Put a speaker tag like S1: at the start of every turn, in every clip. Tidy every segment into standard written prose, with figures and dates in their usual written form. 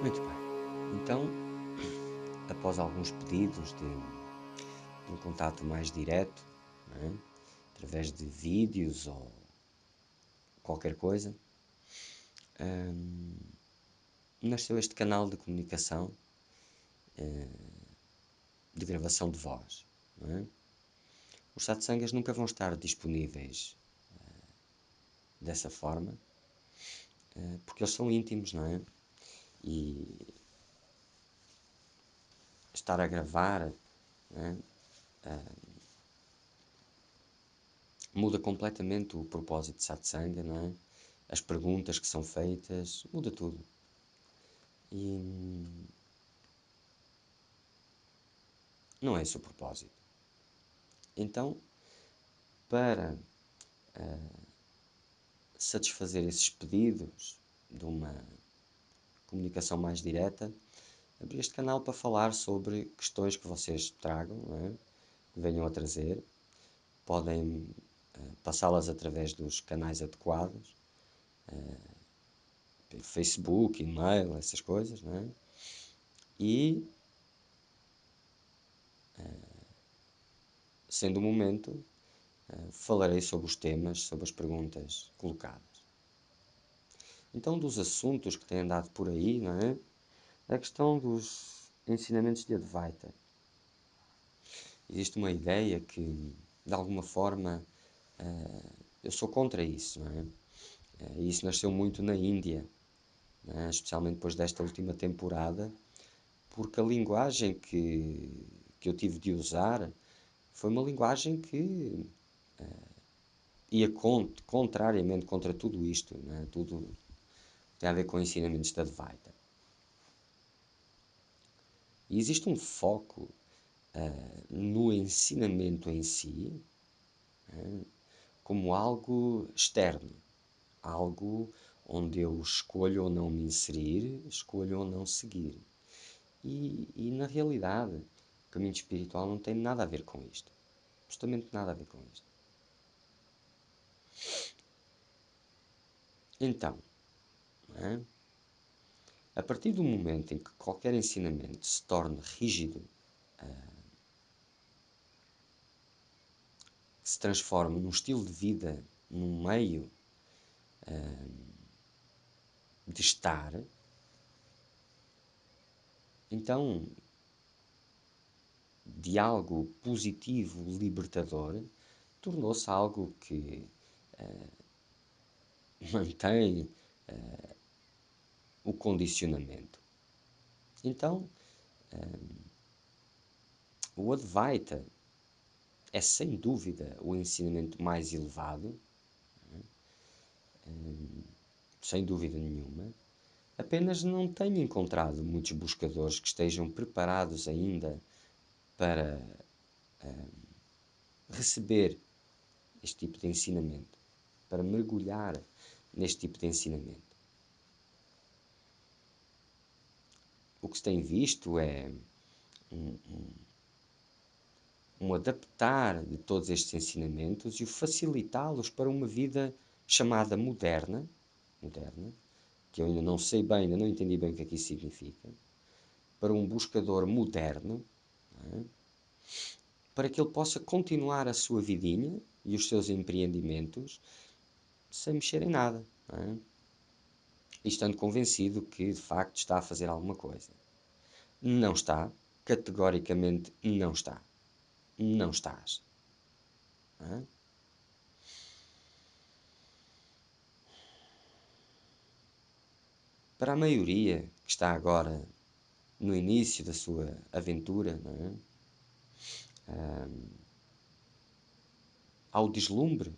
S1: Muito bem. Então, após alguns pedidos de um contato mais direto, não é? Através de vídeos ou qualquer coisa, nasceu este canal de comunicação, de gravação de voz, não é? Os satsangas nunca vão estar disponíveis dessa forma, porque eles são íntimos, não é? E estar a gravar, não é? Muda completamente o propósito de satsanga, não é? As perguntas que são feitas, muda tudo. E não é esse o propósito. Então, para satisfazer esses pedidos de uma comunicação mais direta, abri este canal para falar sobre questões que vocês tragam, não é? Que venham a trazer. Podem passá-las através dos canais adequados, Facebook, e-mail, essas coisas, não é? E, sendo o momento, falarei sobre os temas, sobre as perguntas colocadas. Então, dos assuntos que têm andado por aí, não é? A questão dos ensinamentos de Advaita. Existe uma ideia que, de alguma forma, eu sou contra isso, não é? E isso nasceu muito na Índia, não é? Especialmente depois desta última temporada, porque a linguagem que eu tive de usar foi uma linguagem que ia contrariamente contra tudo isto, não é? Tudo tem a ver com ensinamentos da Advaita. E existe um foco no ensinamento em si, como algo externo, algo onde eu escolho ou não me inserir, escolho ou não seguir. E na realidade, o caminho espiritual não tem nada a ver com isto. Justamente nada a ver com isto. Então, não é? A partir do momento em que qualquer ensinamento se torne rígido, se transforme num estilo de vida, num meio de estar, então de algo positivo, libertador, tornou-se algo que mantém o condicionamento. Então, o Advaita é sem dúvida o ensinamento mais elevado, sem dúvida nenhuma. Apenas não tenho encontrado muitos buscadores que estejam preparados ainda para receber este tipo de ensinamento, para mergulhar neste tipo de ensinamento. O que se tem visto é um adaptar de todos estes ensinamentos e o facilitá-los para uma vida chamada moderna, que eu ainda não sei bem, ainda não entendi bem o que é que isso significa, para um buscador moderno, é? Para que ele possa continuar a sua vidinha e os seus empreendimentos sem mexer em nada, é? E estando convencido que de facto está a fazer alguma coisa. Não está, categoricamente não está. Não estás. É? Para a maioria que está agora no início da sua aventura, não é? Ao deslumbre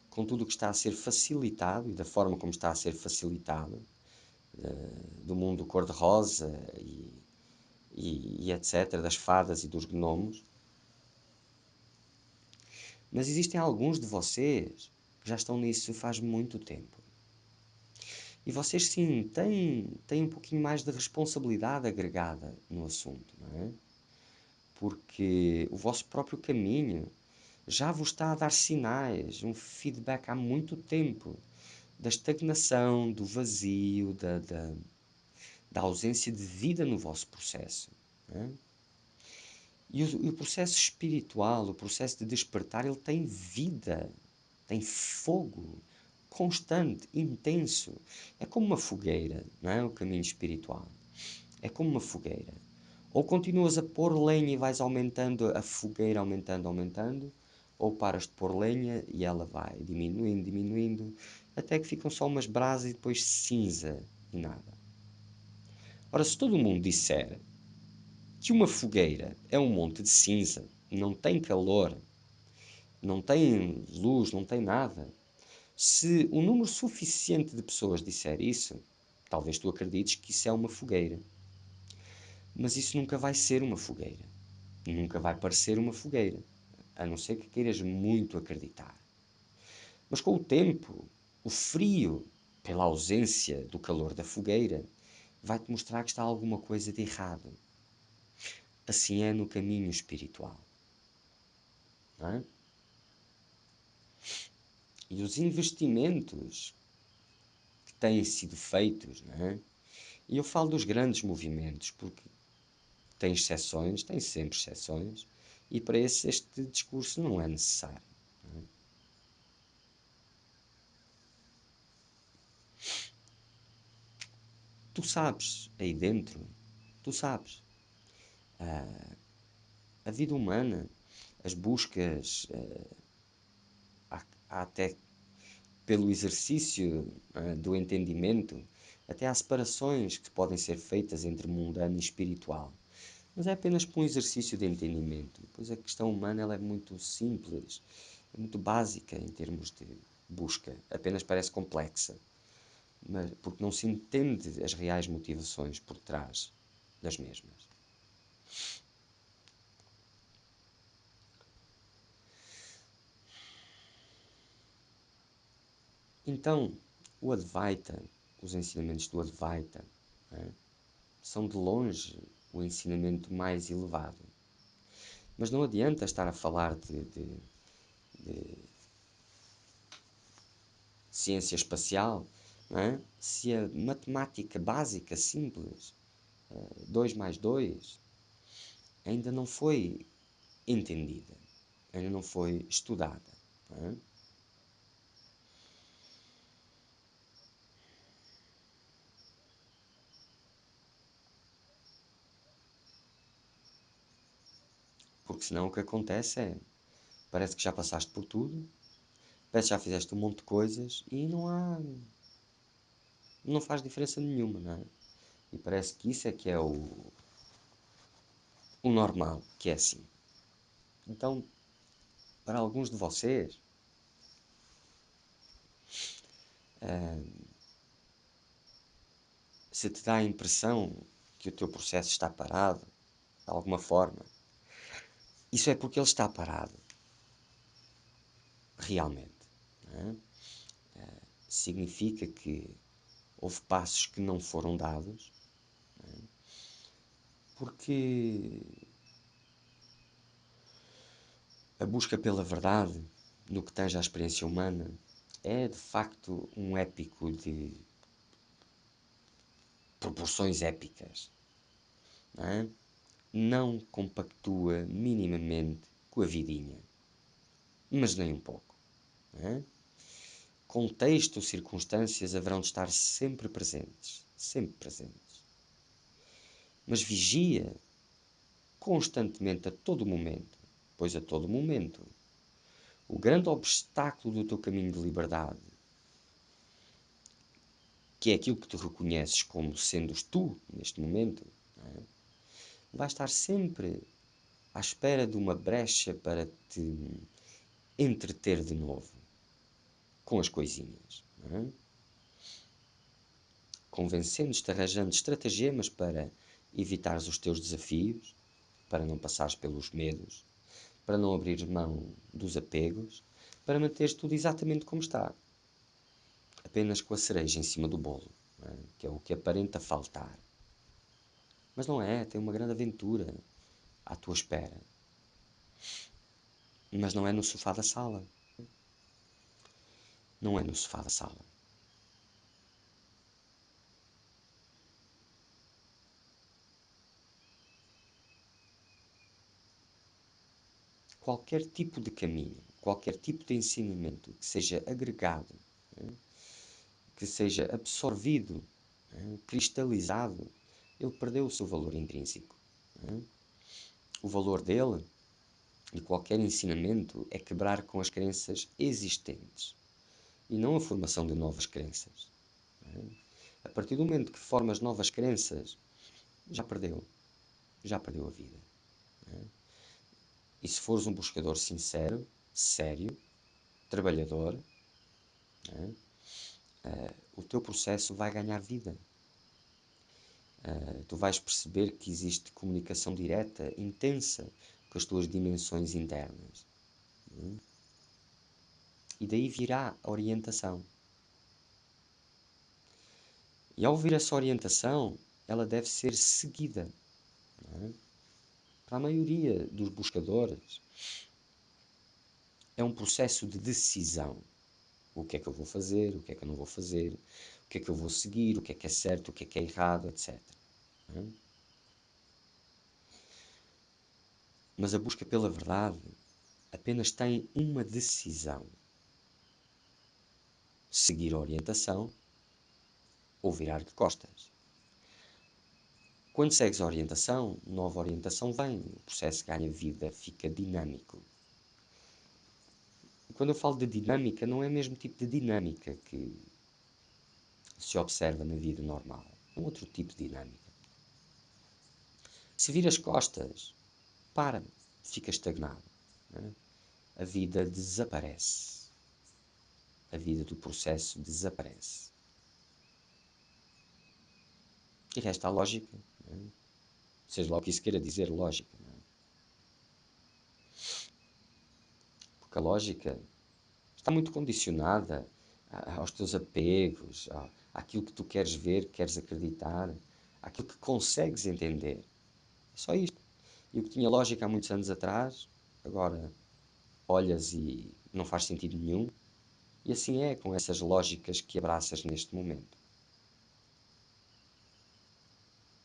S1: com tudo o que está a ser facilitado e da forma como está a ser facilitado, do mundo cor-de-rosa e etc., das fadas e dos gnomos. Mas existem alguns de vocês que já estão nisso faz muito tempo. E vocês sim têm um pouquinho mais de responsabilidade agregada no assunto, não é? Porque o vosso próprio caminho já vos está a dar sinais, um feedback há muito tempo da estagnação, do vazio, da ausência de vida no vosso processo. Não é? E o processo espiritual, o processo de despertar, ele tem vida, tem fogo constante, intenso. É como uma fogueira, não é? O caminho espiritual. É como uma fogueira. Ou continuas a pôr lenha e vais aumentando a fogueira, aumentando, aumentando, ou paras de pôr lenha e ela vai diminuindo, diminuindo, até que ficam só umas brasas e depois cinza e nada. Ora, se todo mundo disser que uma fogueira é um monte de cinza, não tem calor, não tem luz, não tem nada, se um número suficiente de pessoas disser isso, talvez tu acredites que isso é uma fogueira. Mas isso nunca vai ser uma fogueira. Nunca vai parecer uma fogueira. A não ser que queiras muito acreditar. Mas com o tempo, o frio, pela ausência do calor da fogueira, vai-te mostrar que está alguma coisa de errado. Assim é no caminho espiritual. Não é? E os investimentos que têm sido feitos, não é? E eu falo dos grandes movimentos, porque tem exceções, tem sempre exceções, e para esse este discurso não é necessário. Não é? Tu sabes, aí dentro, tu sabes, a vida humana, as buscas, há até pelo exercício do entendimento, até há separações que podem ser feitas entre mundano e espiritual. Mas é apenas por um exercício de entendimento. Pois a questão humana ela é muito simples, é muito básica em termos de busca, apenas parece complexa, mas porque não se entende as reais motivações por trás das mesmas. Então, o Advaita, os ensinamentos do Advaita, né, são de longe o ensinamento mais elevado. Mas não adianta estar a falar de ciência espacial, não é? Se a matemática básica, simples, 2 mais 2, ainda não foi entendida, ainda não foi estudada. Não é? Porque senão o que acontece é, parece que já passaste por tudo, parece que já fizeste um monte de coisas e não faz diferença nenhuma, não é? E parece que isso é que é o normal, que é assim. Então, para alguns de vocês, se te dá a impressão que o teu processo está parado, de alguma forma, isso é porque ele está parado, realmente. Não é? Significa que houve passos que não foram dados, porque a busca pela verdade, no que tange à experiência humana, é de facto um épico de proporções épicas. Não é? Não compactua minimamente com a vidinha, mas nem um pouco. Não é? Contexto, circunstâncias haverão de estar sempre presentes, sempre presentes. Mas vigia constantemente, a todo momento, pois a todo momento, o grande obstáculo do teu caminho de liberdade, que é aquilo que tu reconheces como sendo tu neste momento, não é? Vai estar sempre à espera de uma brecha para te entreter de novo com as coisinhas, não é? Convencendo-te, arranjando estratagemas para evitares os teus desafios, para não passares pelos medos, para não abrir mão dos apegos, para manteres tudo exatamente como está, apenas com a cereja em cima do bolo, não é? Que é o que aparenta faltar. Mas não é, tem uma grande aventura à tua espera. Mas não é no sofá da sala. Não é no sofá da sala. qualquer tipo de caminho, qualquer tipo de ensinamento que seja agregado, que seja absorvido, cristalizado, ele perdeu o seu valor intrínseco. O valor dele, de qualquer ensinamento, é quebrar com as crenças existentes e não a formação de novas crenças. A partir do momento que formas novas crenças, já perdeu. Já perdeu a vida. E se fores um buscador sincero, sério, trabalhador, o teu processo vai ganhar vida. Tu vais perceber que existe comunicação direta, intensa, com as tuas dimensões internas. E daí virá a orientação. E ao vir essa orientação, ela deve ser seguida. Para a maioria dos buscadores, é um processo de decisão. O que é que eu vou fazer, o que é que eu não vou fazer, o que é que eu vou seguir, o que é certo, o que é errado, etc. Mas a busca pela verdade apenas tem uma decisão: seguir a orientação ou virar de costas. Quando segues a orientação, nova orientação vem, o processo ganha vida, fica dinâmico. E quando eu falo de dinâmica, não é o mesmo tipo de dinâmica que se observa na vida normal. É um outro tipo de dinâmica. Se viras costas, para, fica estagnado. A vida desaparece. A vida do processo desaparece. E resta a lógica. Seja lá o que isso queira dizer, lógica. Porque a lógica está muito condicionada aos teus apegos, àquilo que tu queres ver, queres acreditar, àquilo que consegues entender. É só isto. E o que tinha lógica há muitos anos atrás, agora olhas e não faz sentido nenhum. E assim é com essas lógicas que abraças neste momento.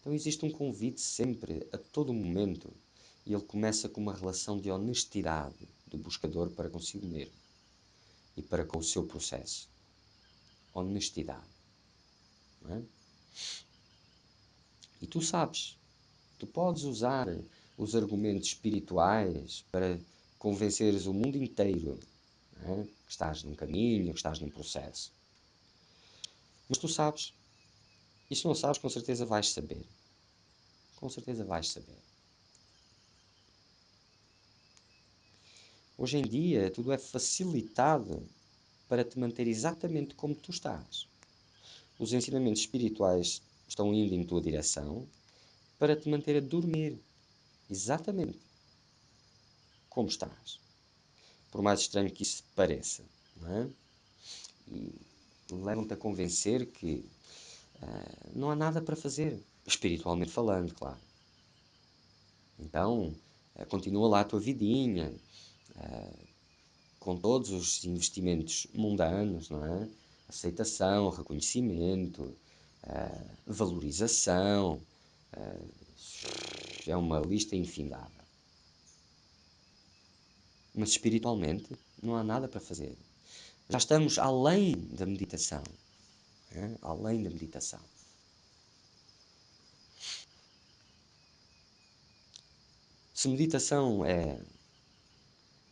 S1: Então existe um convite sempre, a todo momento, e ele começa com uma relação de honestidade do buscador para consigo mesmo e para com o seu processo. Honestidade. Não é? E tu sabes, tu podes usar os argumentos espirituais para convenceres o mundo inteiro, não é? Que estás num caminho, que estás num processo. Mas tu sabes, e se não sabes, com certeza vais saber. Com certeza vais saber. Hoje em dia, tudo é facilitado para te manter exatamente como tu estás. Os ensinamentos espirituais estão indo em tua direção para te manter a dormir exatamente como estás. Por mais estranho que isso pareça. Não é? E levam-te a convencer que não há nada para fazer, espiritualmente falando, claro. Então, continua lá a tua vidinha, com todos os investimentos mundanos, não é? Aceitação, reconhecimento, valorização, é uma lista infindável. Mas espiritualmente não há nada para fazer. Já estamos além da meditação. Além da meditação. Se meditação é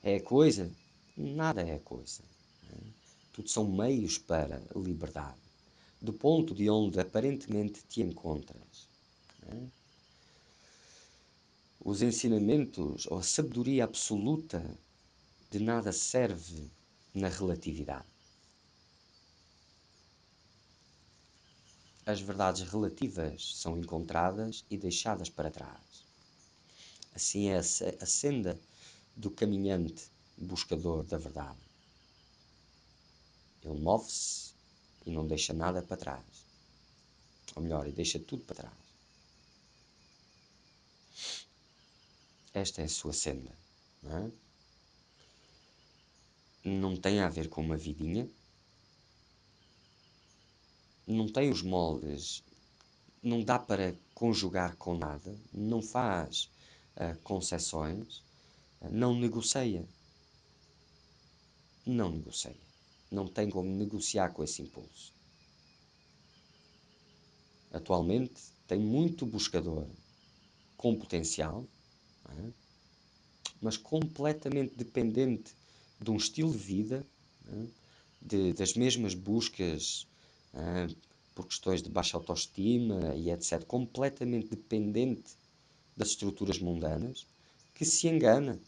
S1: a coisa, nada é a coisa. Tudo são meios para a liberdade. Do ponto de onde aparentemente te encontras. Os ensinamentos ou a sabedoria absoluta de nada serve na relatividade. As verdades relativas são encontradas e deixadas para trás. Assim é a senda do caminhante buscador da verdade. Ele move-se e não deixa nada para trás. Ou melhor, ele deixa tudo para trás. Esta é a sua senda. Não é? Não tem a ver com uma vidinha. Não tem os moldes. Não dá para conjugar com nada. Não faz concessões. não negocia. Não negocia. Não tem como negociar com esse impulso. Atualmente tem muito buscador com potencial, não é? Mas completamente dependente de um estilo de vida, não é? Das mesmas buscas, por questões de baixa autoestima e etc., completamente dependente das estruturas mundanas, que se engana,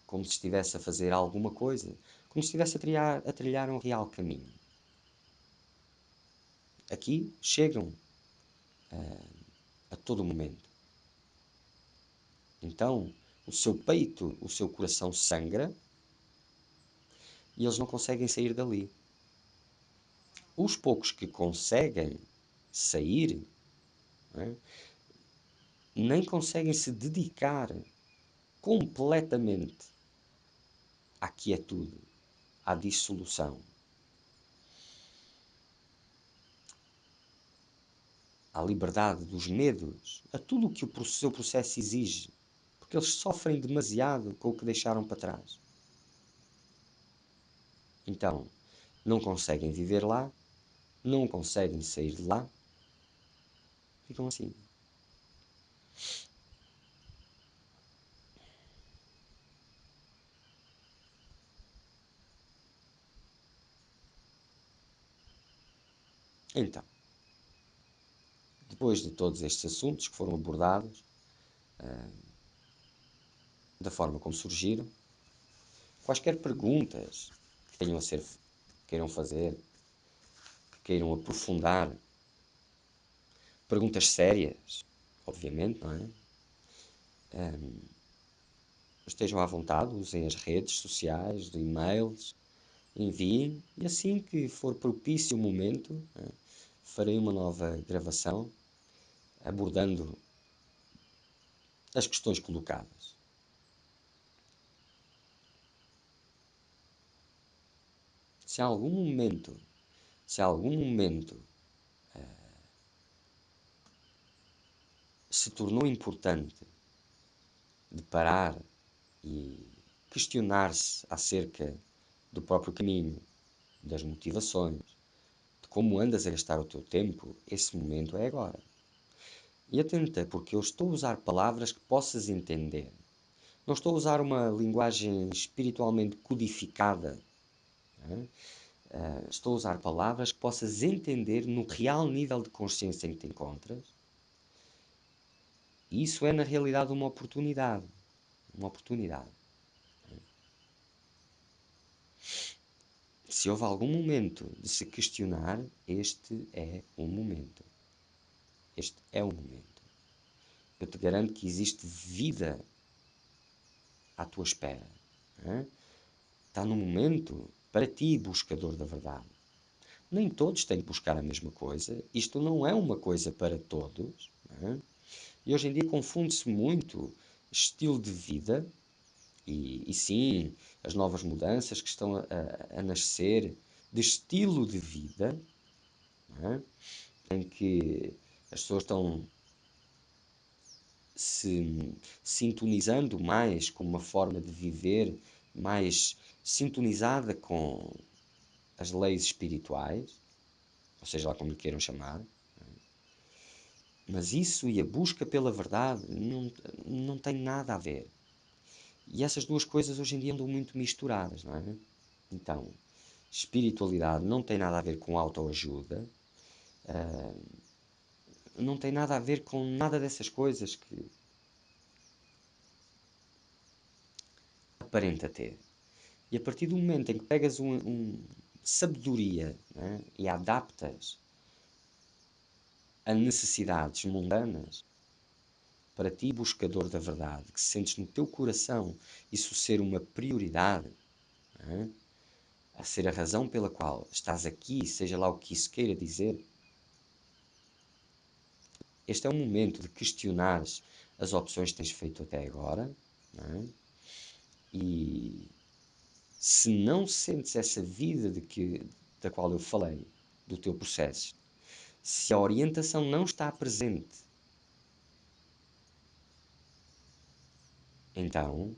S1: como se estivesse a fazer alguma coisa, como se estivesse a trilhar um real caminho. Aqui chegam a todo momento. Então, o seu peito, o seu coração sangra e eles não conseguem sair dali. Os poucos que conseguem sair, não é? Nem conseguem se dedicar completamente à quietude, à dissolução, à liberdade dos medos, a tudo o que o seu processo exige, porque eles sofrem demasiado com o que deixaram para trás. Então, não conseguem viver lá, não conseguem sair de lá, ficam assim. Então, depois de todos estes assuntos que foram abordados, da forma como surgiram, quaisquer perguntas que tenham a ser, queiram fazer, que queiram aprofundar, perguntas sérias, obviamente, não é? Estejam à vontade, usem as redes sociais, e-mails, enviem, e assim que for propício o momento, farei uma nova gravação abordando as questões colocadas. Se há algum momento, se há algum momento se tornou importante de parar e questionar-se acerca do próprio caminho, das motivações, de como andas a gastar o teu tempo, esse momento é agora. E atenta, porque eu estou a usar palavras que possas entender. Não estou a usar uma linguagem espiritualmente codificada. Não é? Estou a usar palavras que possas entender no real nível de consciência em que te encontras. E isso é, na realidade, uma oportunidade. Uma oportunidade. Se houve algum momento de se questionar, este é o momento. Este é o momento. Eu te garanto que existe vida à tua espera. Não é? Está no momento para ti, buscador da verdade. Nem todos têm que buscar a mesma coisa. Isto não é uma coisa para todos. Não é? E hoje em dia confunde-se muito estilo de vida e sim, as novas mudanças que estão a nascer de estilo de vida, não é? Em que as pessoas estão se sintonizando mais com uma forma de viver mais sintonizada com as leis espirituais, ou seja lá como lhe queiram chamar. Mas isso e a busca pela verdade não tem nada a ver. E essas duas coisas hoje em dia andam muito misturadas, não é? Então, espiritualidade não tem nada a ver com autoajuda, não tem nada a ver com nada dessas coisas que aparenta ter. E a partir do momento em que pegas sabedoria, não é? E a adaptas a necessidades mundanas, para ti, buscador da verdade, que sentes no teu coração isso ser uma prioridade, não é? A ser a razão pela qual estás aqui, seja lá o que isso queira dizer, este é o momento de questionares as opções que tens feito até agora, não é? E se não sentes essa vida da qual eu falei, do teu processo, se a orientação não está presente Então,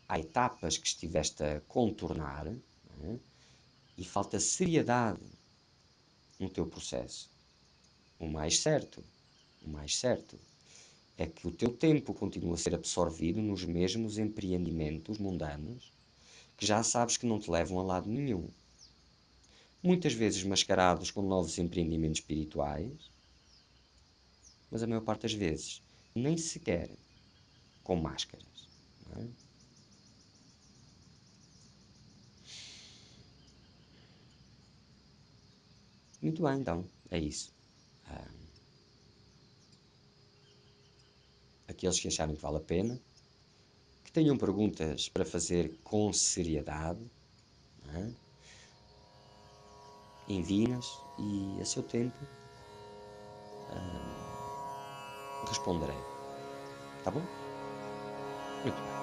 S1: há etapas que estiveste a contornar, não é? E falta seriedade no teu processo. O mais certo, o mais certo é que o teu tempo continua a ser absorvido nos mesmos empreendimentos mundanos que já sabes que não te levam a lado nenhum. Muitas vezes mascarados com novos empreendimentos espirituais, mas a maior parte das vezes nem sequer com máscaras. Não é? Muito bem, então, é isso. Aqueles que acharem que vale a pena, que tenham perguntas para fazer com seriedade, não é? Enviem-nas e, a seu tempo, responderei. Tá bom? Muito bem.